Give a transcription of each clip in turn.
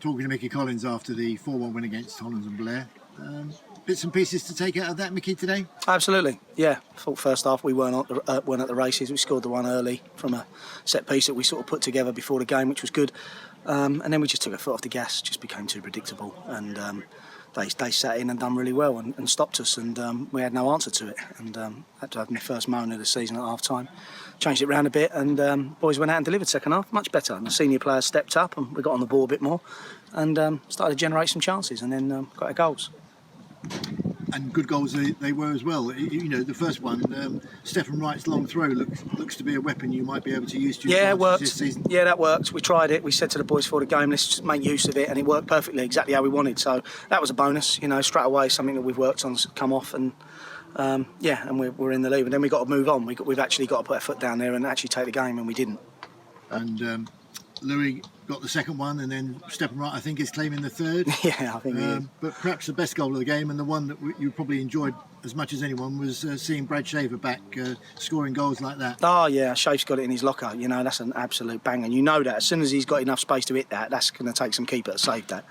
talking to Micky Collins after the 4-1 win against Hollands Blair. Bits and pieces to take out of that, Micky, today? Absolutely, yeah. I thought first half we weren't at the races. We scored the one early from a set piece that we sort of put together before the game, which was good. And then we just took our foot off the gas, just became too predictable. And they sat in and done really well and stopped us, and we had no answer to it. And had to have my first moan of the season at half time. Changed it round a bit, and boys went out and delivered second half, much better. And the senior players stepped up, and we got on the ball a bit more, and started to generate some chances, and then got our goals. And good goals they were as well. You know, the first one, Stefan Wright's long throw looks to be a weapon you might be able to use to it worked. This season. Yeah, that worked. We tried it. We said to the boys before the game, let's just make use of it, and it worked perfectly, exactly how we wanted. So that was a bonus. You know, straight away something that we've worked on come off, and and we're in the lead. And then we got to move on. We've actually got to put our foot down there and actually take the game, and we didn't. And Louis got the second one, and then Stefan Wright, I think, is claiming the third. Yeah, I think he is. But perhaps the best goal of the game, and the one that you probably enjoyed as much as anyone, was seeing Brad Schafer back scoring goals like that. Oh yeah, Schafer's got it in his locker. You know, that's an absolute banger. You know that as soon as he's got enough space to hit that, that's going to take some keeper to save that.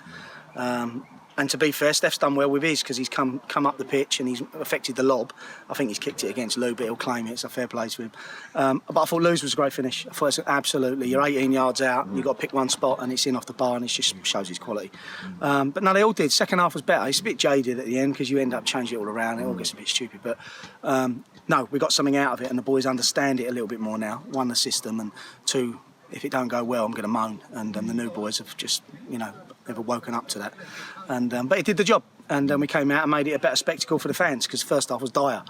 And to be fair, Steph's done well with his, because he's come up the pitch and he's affected the lob. I think he's kicked it against Lou, but he'll claim it. It's a fair play to him. But I thought Lou's was a great finish. I thought it's absolutely, you're 18 yards out, you've got to pick one spot and it's in off the bar, and it just shows his quality. But no, they all did. Second half was better. It's a bit jaded at the end because you end up changing it all around. It all gets a bit stupid. But no, we got something out of it, and the boys understand it a little bit more now. One, the system, and two, if it don't go well, I'm going to moan. And the new boys have just, never woken up to that. And but it did the job. And we came out and made it a better spectacle for the fans, because the first half was dire.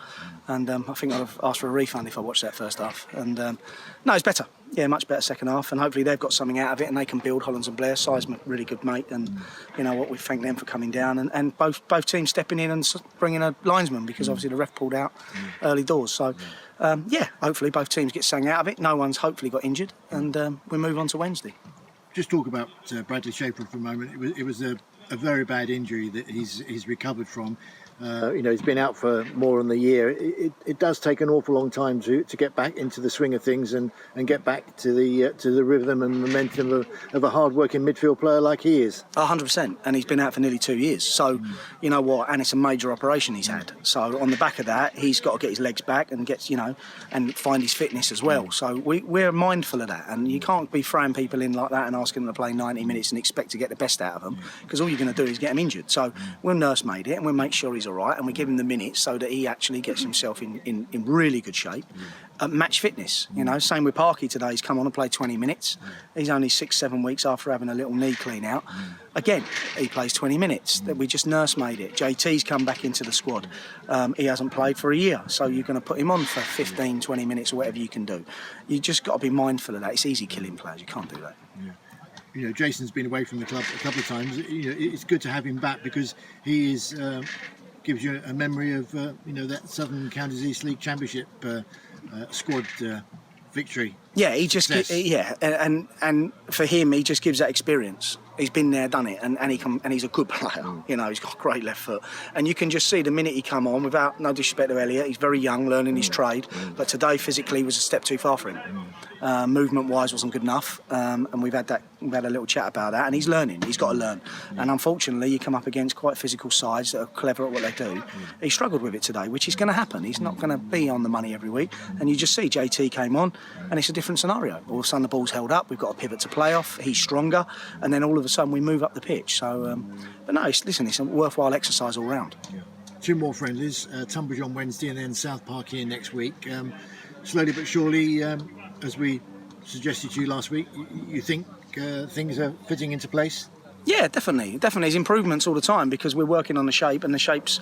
And I think I'd have asked for a refund if I watched that first half. And no, it's better. Yeah, much better second half. And hopefully they've got something out of it and they can build. Hollands and Blair, Seismic, really good mate. And you know what, we thank them for coming down. And both teams stepping in and bringing a linesman, because obviously the ref pulled out early doors. So hopefully both teams get something out of it. No one's hopefully got injured. And we move on to Wednesday. Just talk about Bradley Schafer for a moment. It was a very bad injury that he's recovered from. He's been out for more than a year. It does take an awful long time to get back into the swing of things and get back to the rhythm and momentum of a hard-working midfield player like he is. 100%, and he's been out for nearly 2 years. So, you know what? And it's a major operation he's had. So on the back of that, he's got to get his legs back and and find his fitness as well. So we're mindful of that, and you can't be throwing people in like that and asking them to play 90 minutes and expect to get the best out of them, because all you're going to do is get them injured. So we'll nursemaid it and we'll make sure he's all right, and we give him the minutes so that he actually gets himself in really good shape. Match fitness, same with Parky today. He's come on and played 20 minutes. He's only 6-7 weeks after having a little knee clean out. Again, he plays 20 minutes. We just nursemaid it. JT's come back into the squad. He hasn't played for a year, so you're going to put him on for 15, 20 minutes or whatever you can do. You just got to be mindful of that. It's easy killing players. You can't do that. Yeah. Jason's been away from the club a couple of times. It's good to have him back, because he is gives you a memory of that Southern Counties East League Championship squad victory. Yeah, he just and for him, he just gives that experience. He's been there, done it, and he's a good player. He's got a great left foot, and you can just see the minute he come on. Without no disrespect to Elliot, he's very young, learning his trade. But today, physically, was a step too far for him. Movement-wise, wasn't good enough, and we've had a little chat about that. And he's learning. He's got to learn. And unfortunately, you come up against quite physical sides that are clever at what they do. He struggled with it today, which is going to happen. He's not going to be on the money every week. And you just see JT came on, and it's a different scenario. All of a sudden, the ball's held up. We've got a pivot to play off. He's stronger, and then all of a sudden, we move up the pitch. So, but no, it's a worthwhile exercise all round. Yeah. 2 more friendlies, Tunbridge on Wednesday and then South Park here next week. Slowly but surely, as we suggested to you last week, you think things are fitting into place? Yeah, definitely. There's improvements all the time, because we're working on the shape, and the shapes,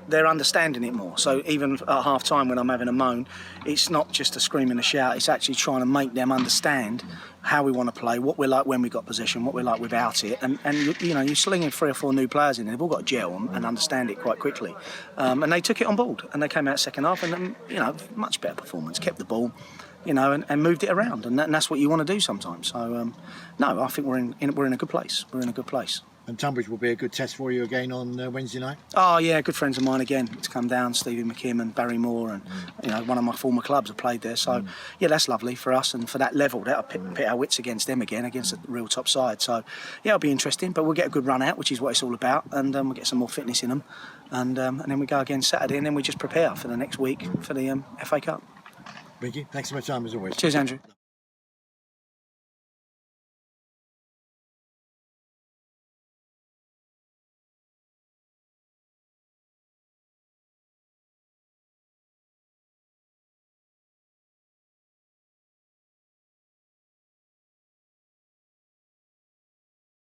they're understanding it more. So even at half time when I'm having a moan, it's not just a scream and a shout, it's actually trying to make them understand how we want to play, what we're like when we got possession, what we're like without it, and you're slinging 3 or 4 new players in, and they've all got to gel and understand it quite quickly, and they took it on board, and they came out second half, and much better performance, kept the ball, and moved it around, and that's what you want to do sometimes. So no, I think we're in a good place. We're in a good place. And Tunbridge will be a good test for you again on Wednesday night. Oh yeah, good friends of mine again to come down, Stevie McKim and Barry Moore, and you know, one of my former clubs have played there. So yeah, that's lovely for us, and for that level, that'll pit our wits against them again, against a real top side. So yeah, it'll be interesting, but we'll get a good run out, which is what it's all about, and we'll get some more fitness in them, and then we go again Saturday, and then we just prepare for the next week for the FA Cup. Micky, thanks so much for your time as always. Cheers, Andrew.